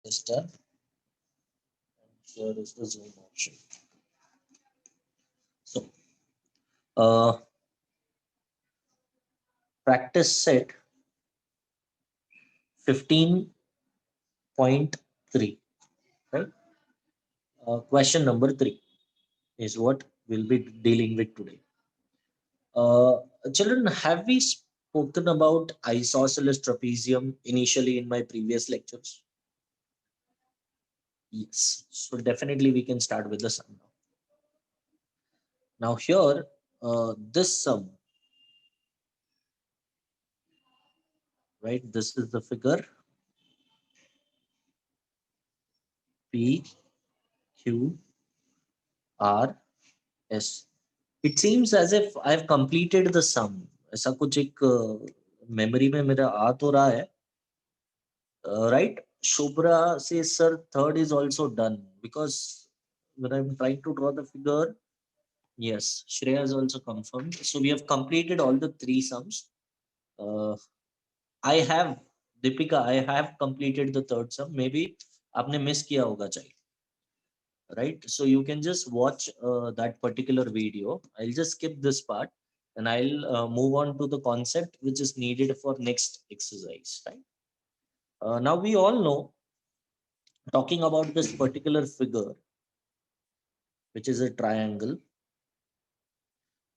is done. Here is the zoom option. So, uh, practice set 15.3, right? Question number 3 is what we'll be dealing with today. Uh, Children, have we spoken about isosceles trapezium initially in my previous lectures? Yes. So definitely we can start with the sum now. Now here, this sum, right? This is the figure P, Q, R, S. It seems as if I've completed the sum. ऐसा कुछ एक memory में मेरा आ तो रहा है, right? Shubhra says, sir, third is also done because when I'm trying to draw the figure, yes, Shreya has also confirmed. So we have completed all the 3 sums. Uh, I have, Deepika, I have completed the third sum. Maybe आपने miss किया होगा child, right? So you can just watch that particular video. I'll just skip this part and I'll move on to the concept which is needed for next exercise, right? Now we all know, talking about this particular figure, which is a triangle.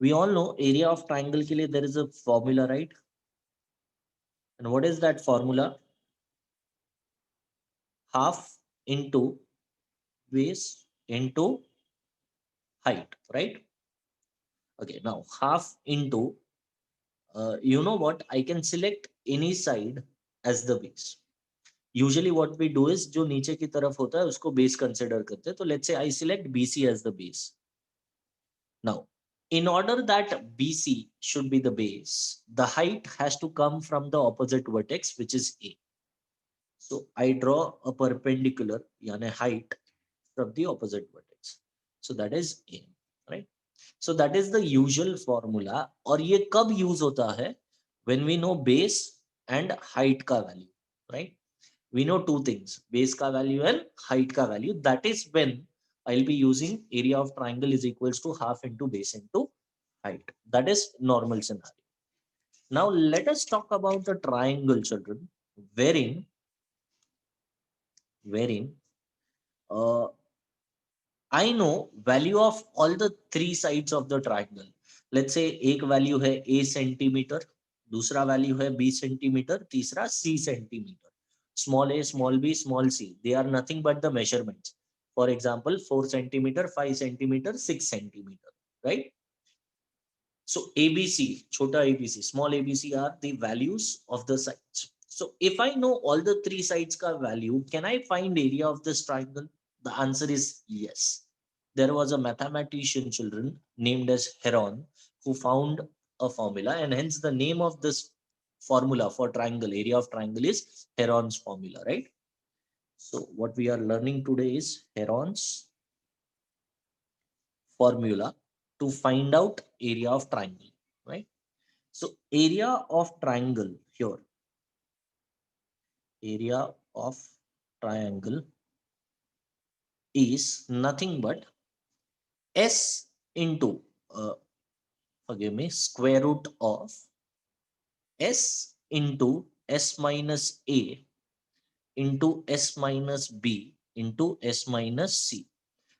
We all know area of triangle के लिए there is a formula, right? And what is that formula? Half into base into height, right? Okay, now half into, you know what? I can select any side as the base. Usually what we do is जो नीचे की तरफ होता है उसको base consider करते हैं. तो let's say I select BC as the base. Now, in order that BC should be the base, the height has to come from the opposite vertex, which is A. So I draw a perpendicular, yani height, from the opposite vertex. So that is A, right? So that is the usual formula. और ये कब use होता है? When we know base and height का value, right? We know two things: base का value and height का value. That is when I'll be using area of triangle is equals to half into base into height. That is normal scenario. Now let us talk about the triangle, children, wherein uh, I know value of all the 3 sides of the triangle. Let's say एक value है a centimeter, दूसरा value है b centimeter, तीसरा c centimeter. Small a, small b, small c. They are nothing but the measurements. For example, 4 centimeter, 5 centimeter, 6 centimeter, right? So ABC, chota ABC, small ABC are the values of the sides. So if I know all the 3 sides ka value, can I find area of this triangle? The answer is yes. There was a mathematician, children, named as Heron, who found a formula, and hence the name of this formula for triangle, area of triangle, is Heron's formula, right? So what we are learning today is Heron's formula to find out area of triangle, right? So area of triangle here, area of triangle is nothing but S into, forgive me, square root of S into S minus A into S minus B into S minus C.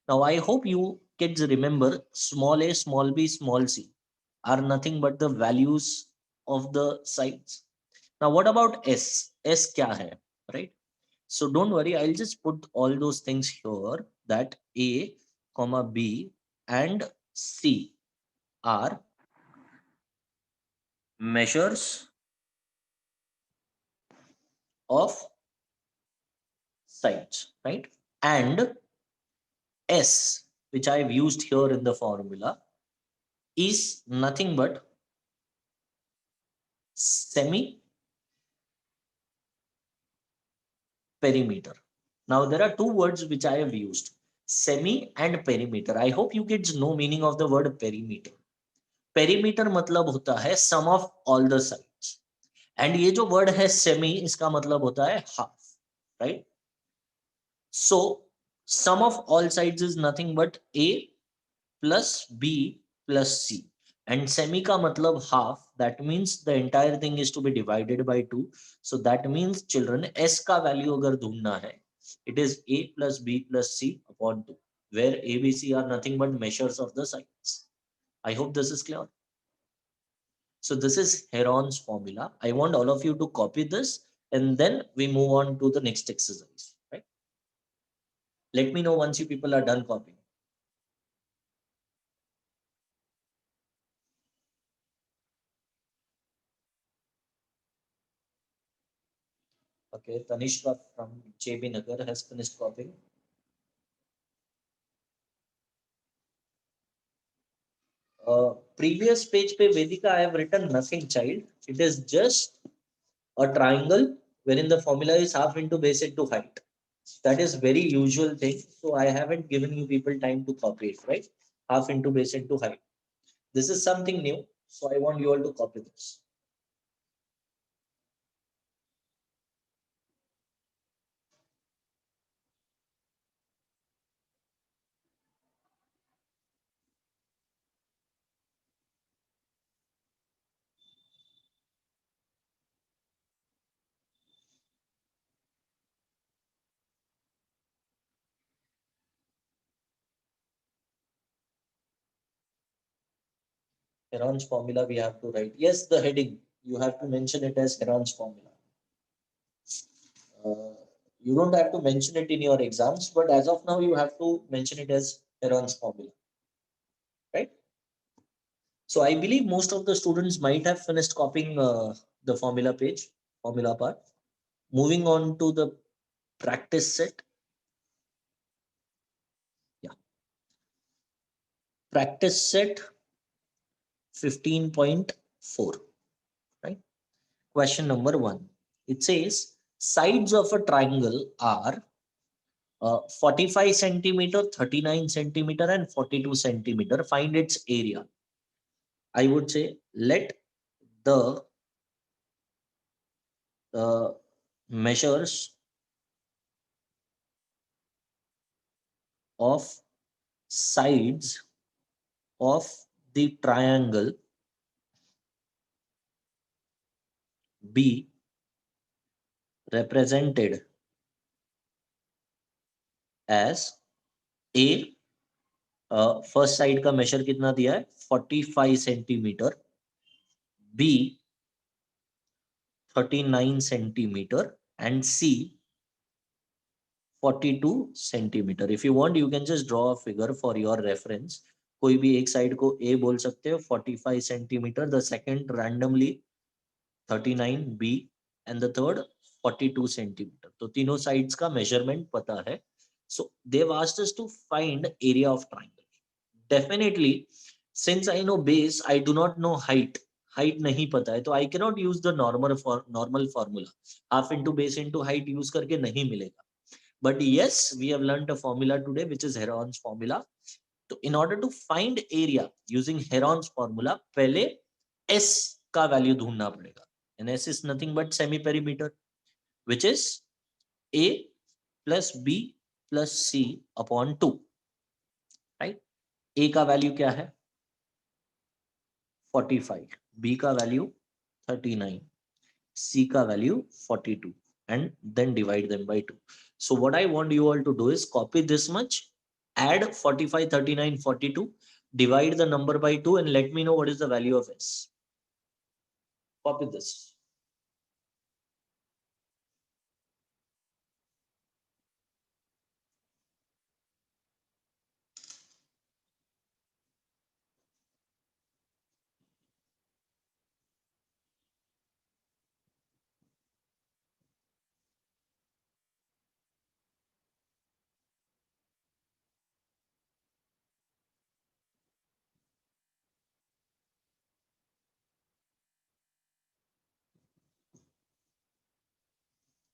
Now I hope you kids remember small a, small b, small c are nothing but the values of the sides. Now what about S? S kya hai, right? So don't worry, I'll just put all those things here, that A, comma B and C are measures of sides, right? And S, which I've used here in the formula, is nothing but semi perimeter. Now there are two words which I have used, semi and perimeter. I hope you kids know meaning of the word perimeter. Perimeter मतलब होता है sum of all the sides. And ये जो word है semi, इसका मतलब होता है half, right? So sum of all sides is nothing but A plus B plus C. And semi ka matlab half. That means the entire thing is to be divided by 2. So that means children, S ka value agar dhundna hai, it is A plus B plus C upon 2, where A, B, C are nothing but measures of the sides. I hope this is clear. So this is Heron's formula. I want all of you to copy this and then we move on to the next exercise. Right? Let me know once you people are done copying. Okay, Tanishka from JB Nagar has finished copying. Previous page pe Vedika, I have written nothing, child. It is just a triangle wherein the formula is half into base into height. That is very usual thing. So I haven't given you people time to copy it, right? Half into base into height. This is something new. So I want you all to copy this. Heron's formula we have to write. Yes, the heading. You have to mention it as Heron's formula. Uh, you don't have to mention it in your exams, but as of now, you have to mention it as Heron's formula, right? So I believe most of the students might have finished copying the formula page, formula part. Moving on to the practice set. Yeah, practice set 15.4, right? Question number 1. It says sides of a triangle are 45 centimeter, 39 centimeter, and 42 centimeter. Find its area. I would say let the uh, measures of sides of the triangle be represented as A. First side का measure कितना दिया है 45 centimetre, B 39 centimetre and C 42 centimetre. If you want you can just draw a figure for your reference. कोई भी एक side को ए बोल सकते हो 45 centimetre, the second randomly 39 be and the third 42 centimetre. तो तीनों साइड्स का मेजरमेंट पता है. So Dev asked us to find area of triangle. Definitely since I know base I do not know height. Height नहीं पता है तो I can not use the normal formula. Half into base into height use करके नहीं मिलेगा. But yes, we have learned a formula today, which is Heron's formula. So in order to find area using Heron's formula, पहले S का value ढूंढना पड़ेगा. And S is nothing but semi-perimeter, which is A plus B plus C upon 2. Right? A का value क्या है? 45. B का value 39. C का value 42. And then divide them by 2. So what I want you all to do is copy this much, add 45, 39, 42, divide the number by 2 and let me know what is the value of S. Copy this.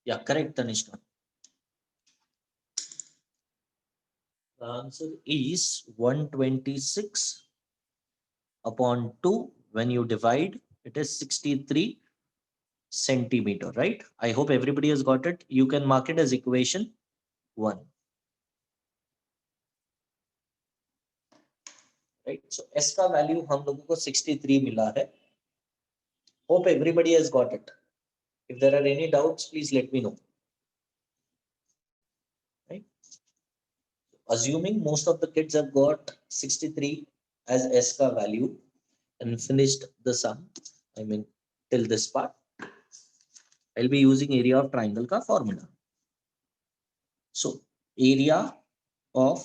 Yeah, correct, Tanishka. The answer is 126 upon 2. When you divide, it is 63 centimeter, right? I hope everybody has got it. You can mark it as equation. 1, right? So s का value हम लोगों को 63 मिला है. Hope everybody has got it. If there are any doubts, please let me know. Right? Assuming most of the kids have got 63 as s ka value and finished the sum, I mean till this part, I'll be using area of triangle ka formula. So area of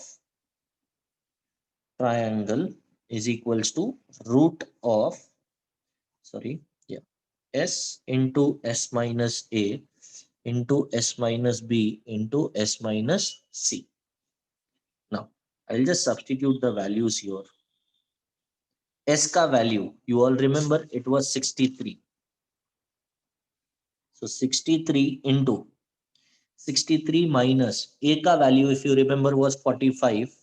triangle is equals to root of, sorry, yeah, s into s minus a into s minus b into s minus c. Now I'll just substitute the values here. S ka value, you all remember it was 63. So 63 into 63 minus A ka value, if you remember, was 45.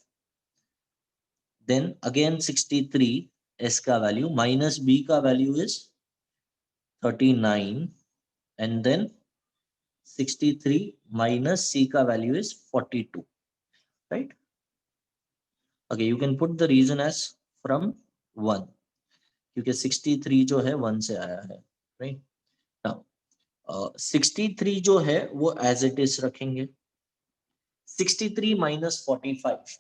Then again 63 S ka value minus B ka value is 39. And then 63 minus C ka value is 42. Right? Okay, you can put the reason as from 1. क्योंकि 63 जो है 1 से आया है. Right? Now 63 जो है वो as it is रखेंगे. 63 minus 45.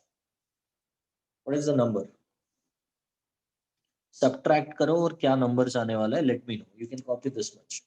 What is the number? Subtract करो और क्या numbers आने वाला है, let me know. You can copy this much.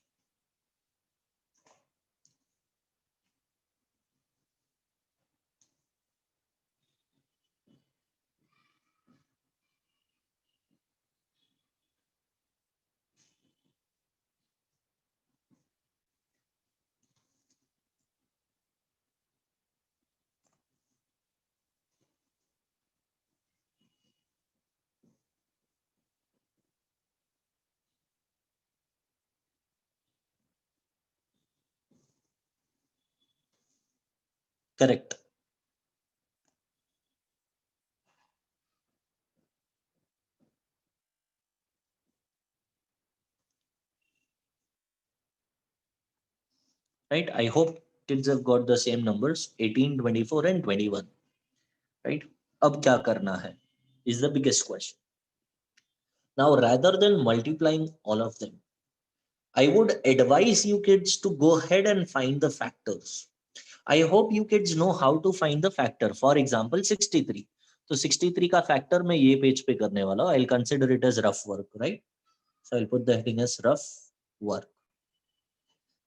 Correct. Right? I hope kids have got the same numbers, 18, 24 and 21. Right? अब क्या करना है is the biggest question. Now rather than multiplying all of them, I would advise you kids to go ahead and find the factors. I hope you kids know how to find the factor. For example, 63. So 63 का factor मैं ये page पे करने वाला हूँ. I'll consider it as rough work, right? So I'll put the heading as rough work.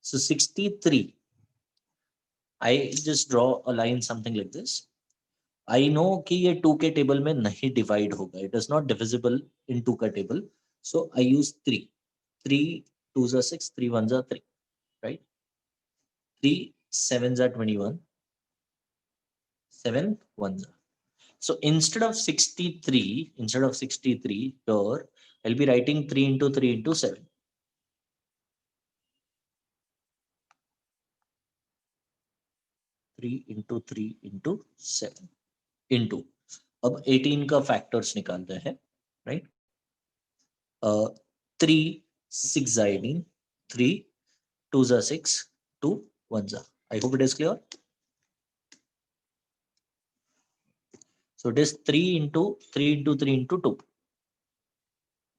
So 63. I just draw a line something like this. I know कि ये 2 के table में नहीं divide होगा. It is not divisible in 2 का table. So I use 3. 3 2s are 6, 3 1s are 3, right? 3 7s are 21. 7 1s are. So instead of 63, here I'll be writing 3 into 3 into 7. 3 into 3 into 7 into. अब 18 का factors निकालते हैं, right? 3 6 are 18, 3 2s are 6, 2 1s are. I hope it is clear. So it is 3 into 3 into 3 into 2.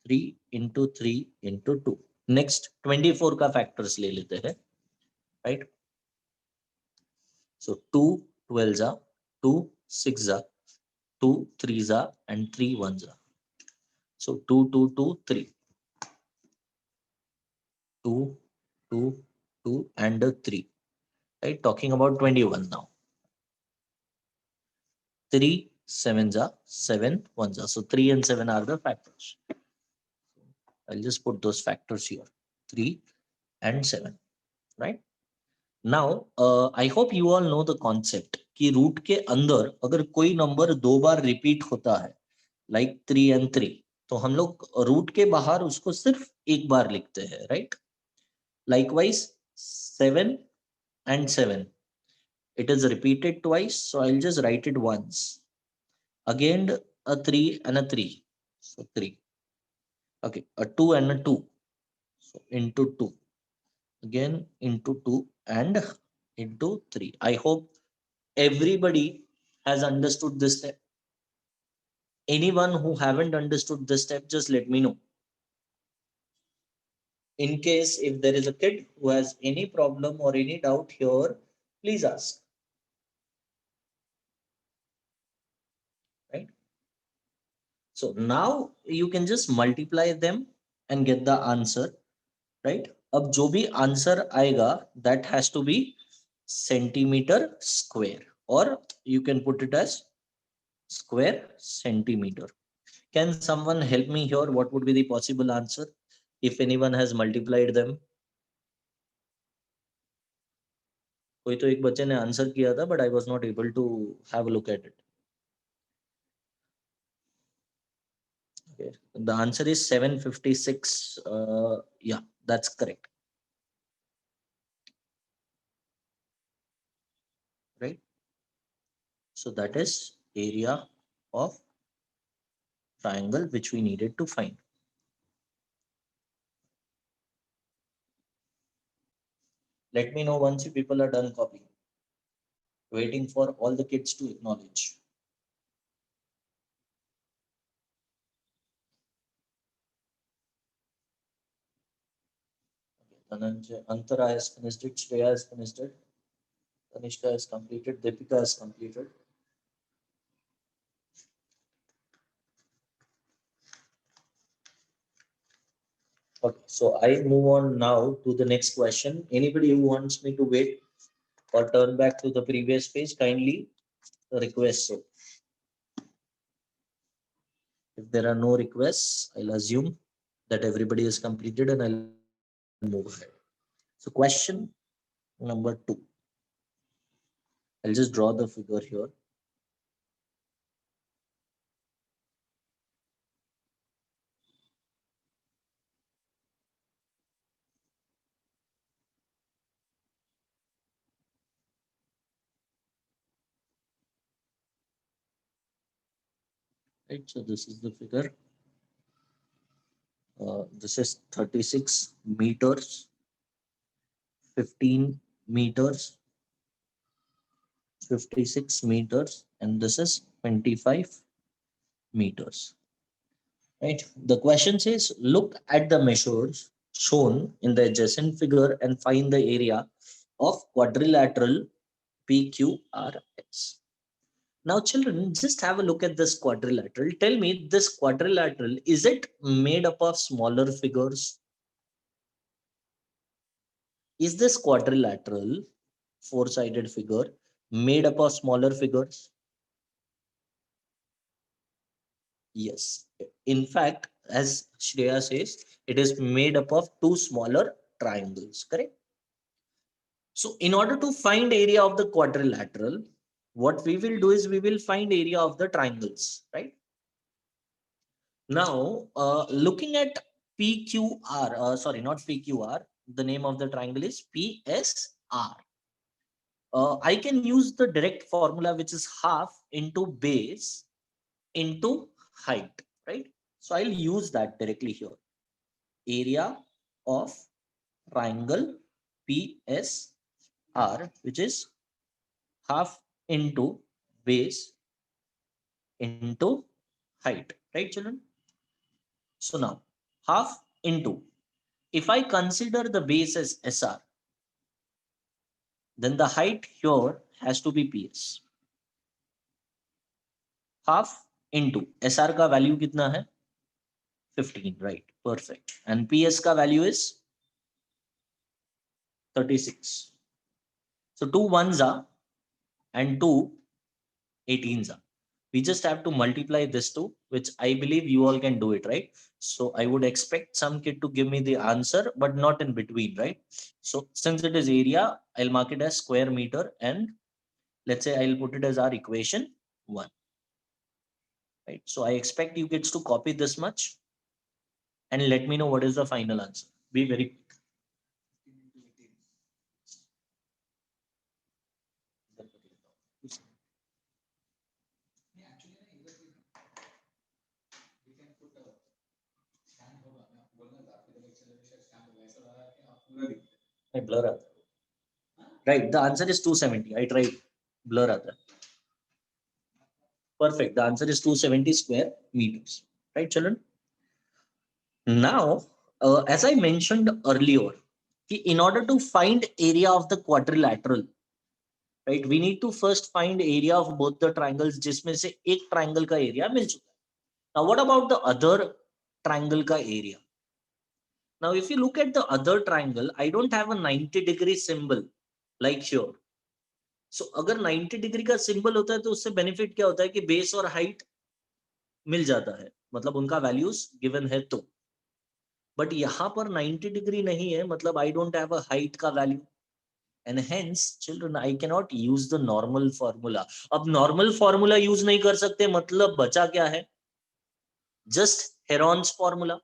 3 into 3 into 2. Next 24 का factors ले लेते हैं, right? So 2 12s are, 2 6s are, 2 3s are, and 3 1s are. So 2 2 2 3. 2 2 2 and 3. Right? Talking about 21 now. 3 7s are, 7 1s are. So 3 and 7 are the factors. I'll just put those factors here. 3 and 7. Right? Now, I hope you all know the concept कि root के अंदर अगर कोई number 2 बार repeat होता है, like 3 and 3, तो हम लोग रूट के बाहर उसको सिर्फ एक बार लिखते हैं, right? Likewise 7 and 7, it is repeated twice, so I'll just write it once. Again a 3 and a 3, so 3. Okay, a 2 and a 2, so into 2, again into 2 and into 3. I hope everybody has understood this step. Anyone who haven't understood this step, just let me know. In case if there is a kid who has any problem or any doubt here, please ask. Right? So now you can just multiply them and get the answer. Right? अब जो भी answer आएगा, that has to be centimeter square, or you can put it as square centimeter. Can someone help me here? What would be the possible answer if anyone has multiplied them? कोई तो एक बच्चे ने answer किया था, but I was not able to have a look at it. Okay. The answer is 756. Yeah, that's correct. Right. So that is area of triangle which we needed to find. Let me know once you people are done copying. Waiting for all the kids to acknowledge. Dhananjay, Antara has finished it, Shreya has finished it, Tanishka has completed, Deepika has completed. Okay, so I move on now to the next question. Anybody who wants me to wait or turn back to the previous page, kindly request so. If there are no requests, I'll assume that everybody is completed and I'll move ahead. So question number 2. I'll just draw the figure here. Right, so this is the figure. This is 36 meters, 15 meters, 56 meters, and this is 25 meters. Right. The question says, look at the measures shown in the adjacent figure and find the area of quadrilateral PQRS. Now, children, just have a look at this quadrilateral. Tell me, this quadrilateral, is it made up of smaller figures? Is this quadrilateral four-sided figure made up of smaller figures? Yes. In fact, as Shreya says, it is made up of two smaller triangles, correct? So in order to find area of the quadrilateral, what we will do is we will find area of the triangles, right? Now, looking at PQR, sorry, not PQR, the name of the triangle is PSR. I can use the direct formula, which is half into base into height, right? So I'll use that directly here. Area of triangle PSR, which is half into base into height, right, children? So now half into, if I consider the base as SR, then the height here has to be PS. Half into SR का value कितना है? 15, right? Perfect. And PS का value is 36. So 2 ones are and 2 18s are. We just have to multiply this two, which I believe you all can do it, right? So I would expect some kid to give me the answer, but not in between, right? So since it is area, I'll mark it as square meter, and let's say I'll put it as our equation 1. Right? So I expect you kids to copy this much and let me know what is the final answer. Be very quick. Blur. Right, the answer is 270. I tried. Blur आता है. Perfect. The answer is 270 square meters. Right, children? Now, as I mentioned earlier, in order to find area of the quadrilateral, right, we need to first find area of both the triangles जिसमें से एक triangle का area मिल चुका है. Now, what about the other triangle का area? Now, if you look at the other triangle, I don't have a 90-degree symbol like here. So, अगर 90 degree का symbol होता है तो उससे बेनिफिट क्या होता है कि बेस और हाइट मिल जाता है, मतलब उनका वैल्यूज गिवन है तो. बट यहाँ पर 90 डिग्री नहीं है, मतलब I don't have a height का value, and hence children I can not use the normal formula. अब नॉर्मल फॉर्मूला यूज नहीं कर सकते, मतलब बचा क्या है? Just Heron's formula.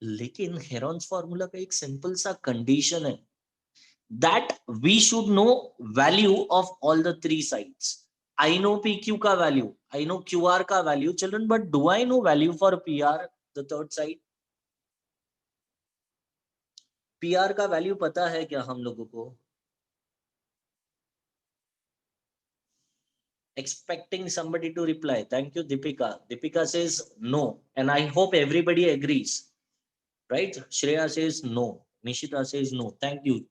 लेकिन हेरॉन्स फॉर्मूला का एक सिंपल सा कंडीशन है, that we should know value of all the three sides. I know PQ का value, I know QR का value, children, but do I know value for PR, the third side? PR का value पता है क्या हम लोगों को? Expecting somebody to reply. Thank you, Deepika. Deepika says no, and I hope everybody agrees. Right? Shreya says no. Nishita says no. Thank you.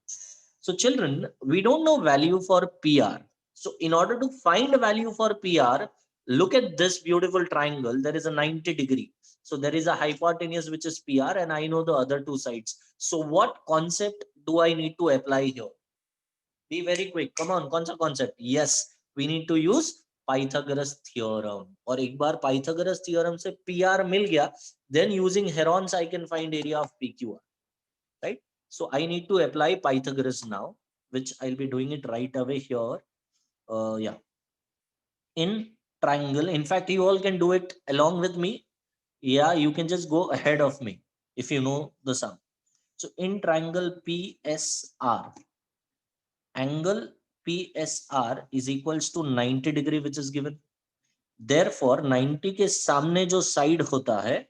So children, we don't know value for PR. So in order to find value for PR, look at this beautiful triangle. There is a 90 degree. So there is a hypotenuse which is PR, and I know the other two sides. So what concept do I need to apply here? Be very quick. Come on, कौन सा concept? Yes, we need to use Pythagoras theorem. और एक बार Pythagoras theorem से PR मिल गया, then using Heron's I can find area of PQR. Right? So I need to apply Pythagoras now, which I'll be doing it right away here. Yeah. In triangle, in fact, you all can do it along with me. Yeah, you can just go ahead of me if you know the sum. So in triangle PSR, angle PSR is equals to 90 degree, which is given. Therefore, 90 के सामने जो side होता है,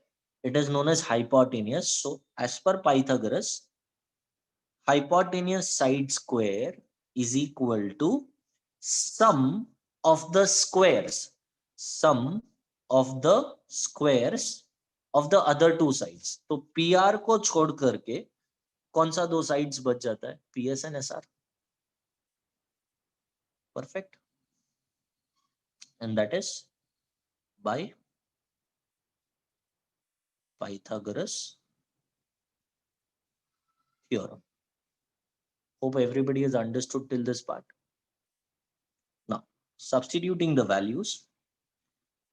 it is known as hypotenuse. So as per Pythagoras, hypotenuse side square is equal to sum of the squares, sum of the squares of the other two sides. तो PR को छोड़ करके कौन सा दो sides बच जाता है? PS and SR. Perfect. And that is by Pythagoras theorem. Hope everybody has understood till this part. Now, substituting the values,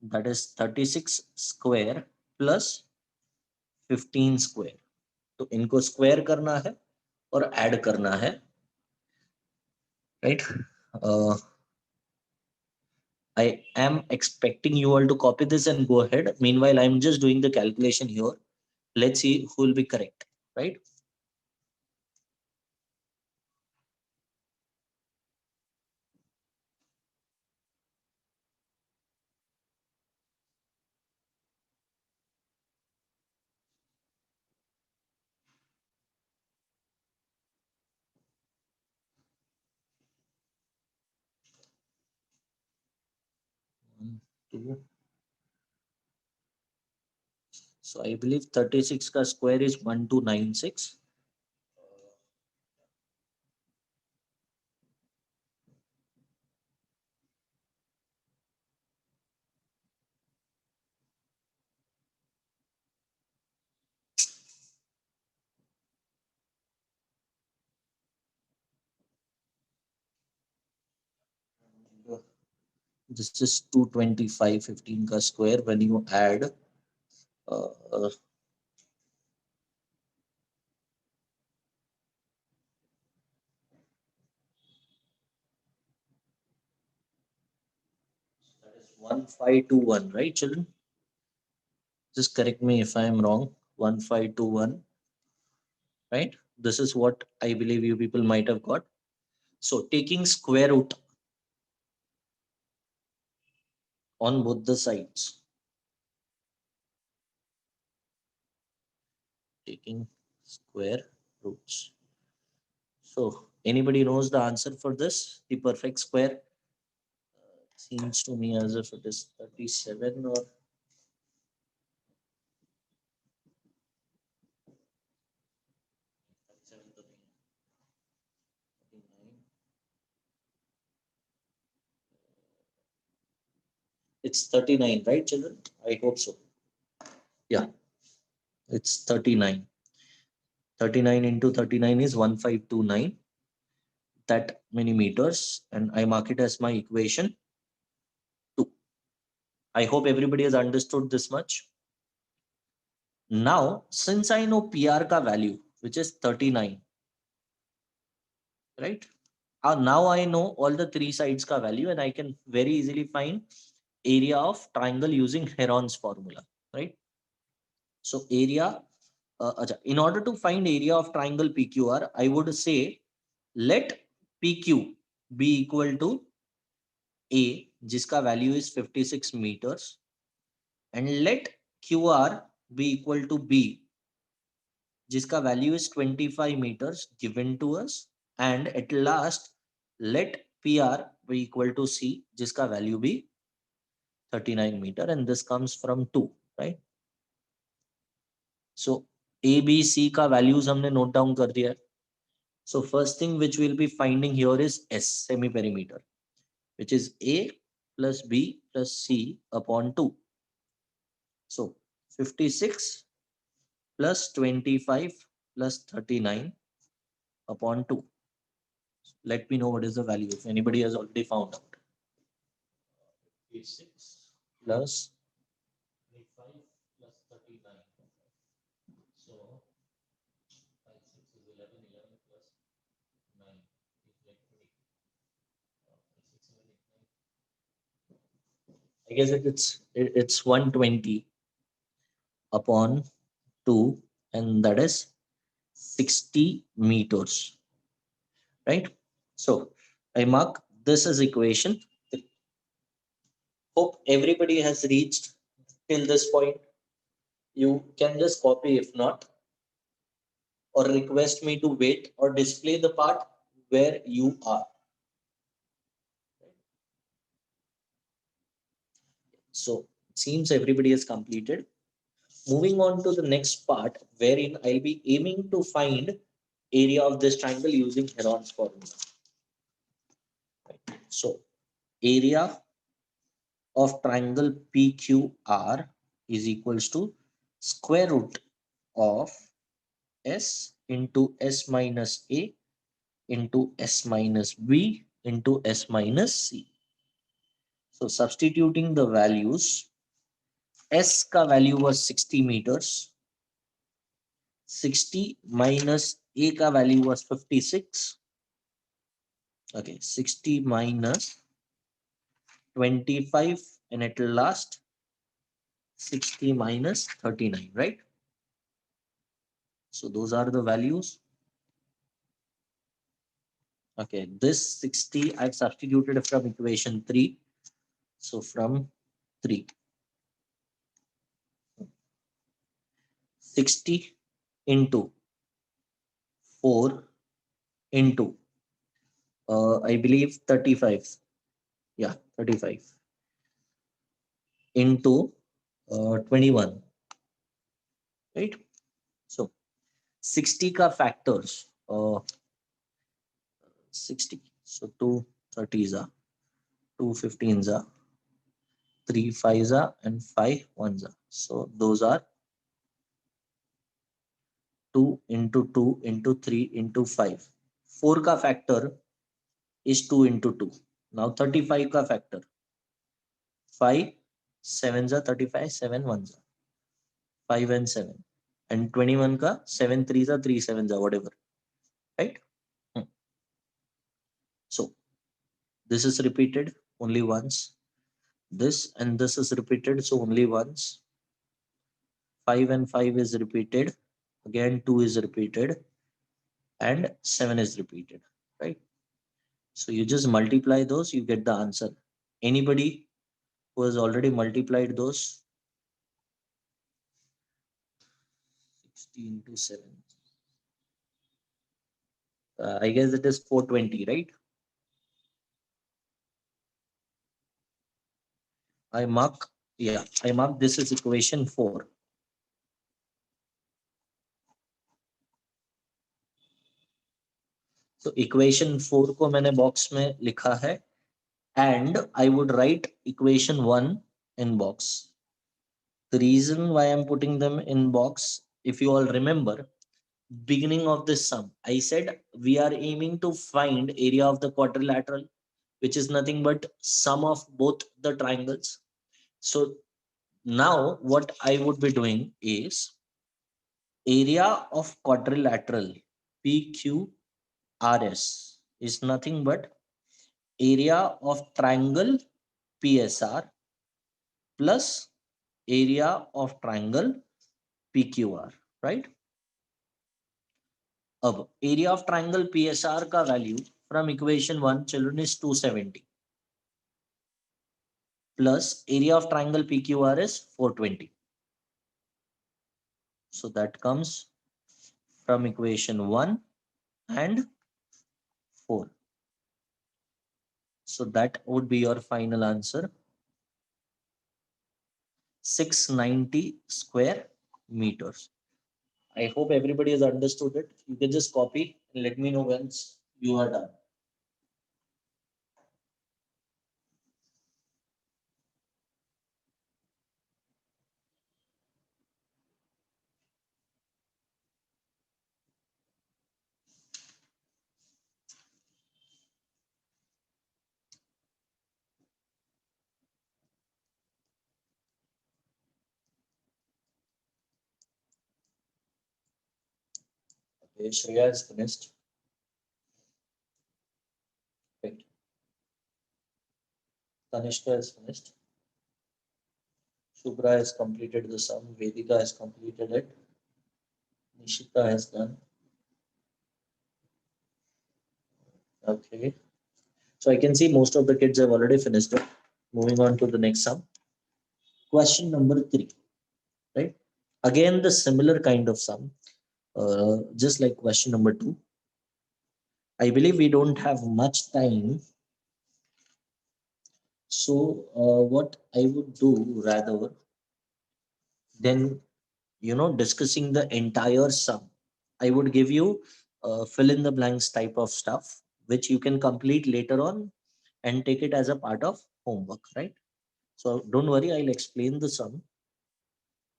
that is 36 square plus 15 square. तो इनको स्क्वायर करना है और ऐड करना है, right? I am expecting you all to copy this and go ahead. Meanwhile, I am just doing the calculation here. Let's see who will be correct, right? One, two. So I believe 36 का square is 1296. This is 225, 15 का square. When you add uh, that is 1521, right, children? Just correct me if I am wrong. 1521, right? This is what I believe you people might have got. So taking square root on both the sides, taking square roots. So anybody knows the answer for this, the perfect square? Seems to me as if it is 37 or 37 to 39. It's 39, right, children? I hope so. Yeah, it's 39. 39 into 39 is 1529. That many meters, and I mark it as my equation 2. I hope everybody has understood this much. Now, since I know PR ka value, which is 39, right? Now I know all the three sides ka value, and I can very easily find area of triangle using Heron's formula, right? So area, in order to find area of triangle PQR, I would say let PQ be equal to A, जिसका value is 56 meters, and let QR be equal to B, जिसका value is 25 meters given to us, and at last let PR be equal to C, जिसका value be 39 meter, and this comes from 2, right? So A, B, C का values हमने note down कर दिया है. So first thing which we'll be finding here is S, semi-perimeter, which is A plus B plus C upon 2. So 56 plus 25 plus 39 upon 2. Let me know what is the value if anybody has already found out. 56 plus 25 plus 39. So 5, 6 is 11, 11 plus 9 is like 20. 6, 7, 8, 9. I guess it's 120 upon 2, and that is 60 meters, right? So I mark this as equation. Hope everybody has reached till this point. You can just copy if not, or request me to wait or display the part where you are. So it seems everybody has completed. Moving on to the next part, wherein I'll be aiming to find area of this triangle using Heron's formula. Right. So area of triangle PQR is equals to square root of S into S minus A into S minus B into S minus C. So substituting the values, S ka value was 60 meters. 60 minus A ka value was 56. Okay, 60 minus 25, and at last 60 minus 39, right? So those are the values. Okay, this 60 I've substituted from equation 3. So from 3, 60 into 4 into I believe 35. Yeah, 35 into 21, right? So 60 ka factors, 60. So 2 30s are, 2 15s are, 3 5s are, and 5 1s are. So those are 2 into 2 into 3 into 5. 4 ka factor is 2 into 2. Now 35 ka factor, 5 7s are 35, 7 1s are 5 and 7. And 21 ka 7 3s are 3 7s are, whatever, right? Hmm. So this is repeated only once. This and this is repeated, so only once. 5 and 5 is repeated. Again, 2 is repeated, and 7 is repeated, right? So you just multiply those, you get the answer. Anybody who has already multiplied those? 60 into 7. I guess it is 420, right? I mark, yeah, I mark this is equation 4. So equation 4 को मैंने box में लिखा है, and I would write equation 1 in box. The reason why I'm putting them in box, if you all remember, beginning of this sum, I said we are aiming to find area of the quadrilateral, which is nothing but sum of both the triangles. So now what I would be doing is area of quadrilateral PQRS is nothing but area of triangle PSR plus area of triangle PQR, right? अब area of triangle PSR का value from equation 1 children is 270 plus area of triangle PQR is 420. So that comes from equation 1 and 4. So that would be your final answer. 690 square meters. I hope everybody has understood it. You can just copy and let me know once you are done. Okay, Shreya is finished. Right. Tanishka is finished. Shubhra has completed the sum. Vedika has completed it. Nishita has done. Okay. So I can see most of the kids have already finished it. Moving on to the next sum. Question number 3. Right. Again, the similar kind of sum. Just like question number 2. I believe we don't have much time. So what I would do rather than discussing the entire sum, I would give you fill in the blanks type of stuff which you can complete later on and take it as a part of homework, right? So don't worry, I'll explain the sum,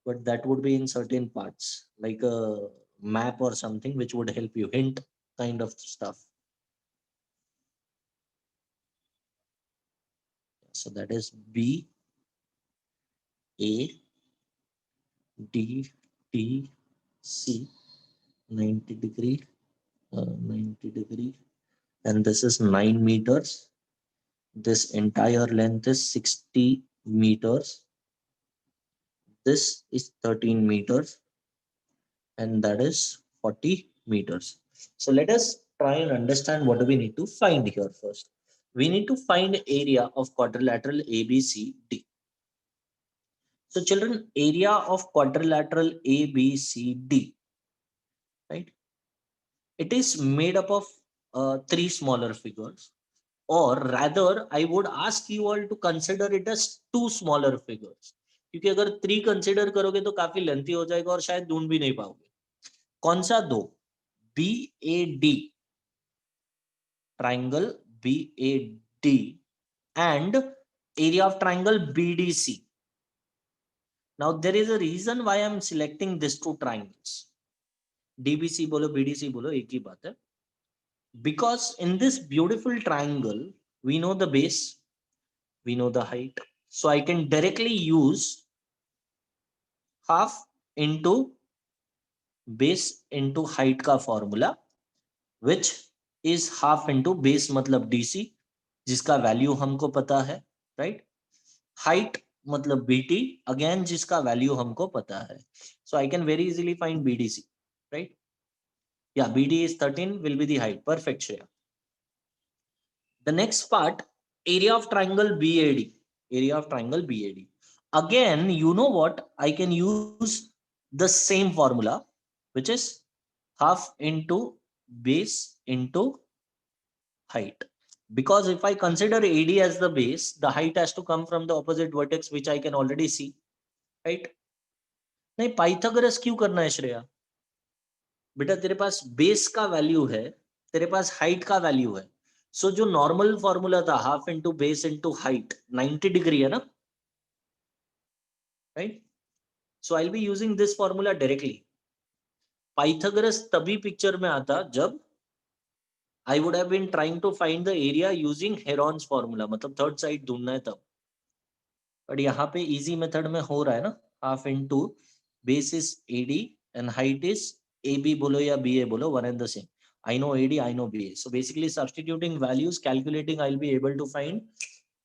but that would be in certain parts like a map or something which would help you, hint kind of stuff. So that is B A D T C 90 degree, 90 degree, and this is 9 meters. This entire length is 60 meters. This is 13 meters, and that is 40 meters. So let us try and understand what do we need to find here first. We need to find area of quadrilateral ABCD. So children, area of quadrilateral ABCD, right? It is made up of 3 smaller figures, or rather I would ask you all to consider it as 2 smaller figures, क्योंकि अगर 3 consider करोगे तो काफी lengthy हो जाएगा और शायद ढूंढ भी नहीं पाओगे. कौन सा 2? BAD, triangle BAD, and area of triangle BDC. Now there is a reason why I'm selecting these 2 triangles. DBC बोलो BDC बोलो एक ही बात है. Because in this beautiful triangle we know the base, we know the height, so I can directly use half into base into height का formula, which is half into base मतलब DC जिसका value हमको पता है, right? Height मतलब BT again जिसका value हमको पता है. So I can very easily find BDC, right? Yeah, BD is 13 will be the height. Perfect, Shreya. The next part, area of triangle BAD. Area of triangle BAD. Again, you know what? I can use the same formula, which is half into base into height. Because if I consider AD as the base, the height has to come from the opposite vertex, which I can already see, right? नहीं, Pythagoras क्यों करना है श्रेया? बेटा तेरे पास base का value है, तेरे पास height का वैल्यू है, सो जो नॉर्मल फॉर्मूला था half into base into height 90 degree है ना, right? So I will be using this formula directly. Pythagoras तभी पिक्चर में आता जब I would have been trying to find the area using Heron's formula, मतलब third side ढूंढना है तब. बट यहाँ पे इजी मेथड में हो रहा है ना, half into base is AD and height is AB बोलो या BA बोलो, one and the same. I know AD, I know BA. So basically substituting values, calculating, I'll be able to find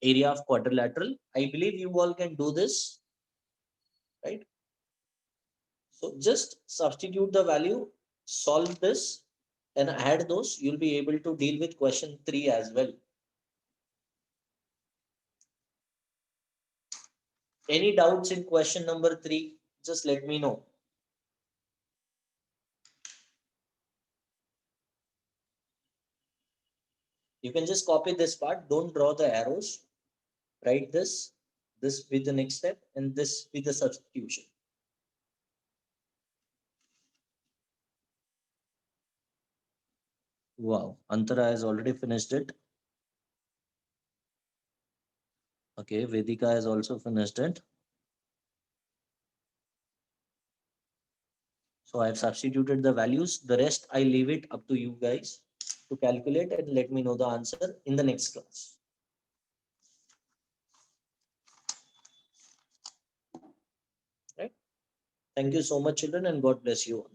area of quadrilateral. I believe you all can do this, right? So just substitute the value, solve this and add those. You'll be able to deal with question 3 as well. Any doubts in question number 3? Just let me know. You can just copy this part. Don't draw the arrows. Write this with the next step, and this with the substitution. Wow, Antara has already finished it. Okay, Vedika has also finished it. So I have substituted the values. The rest I leave it up to you guys to calculate and let me know the answer in the next class. Right? Thank you so much, children, and God bless you all.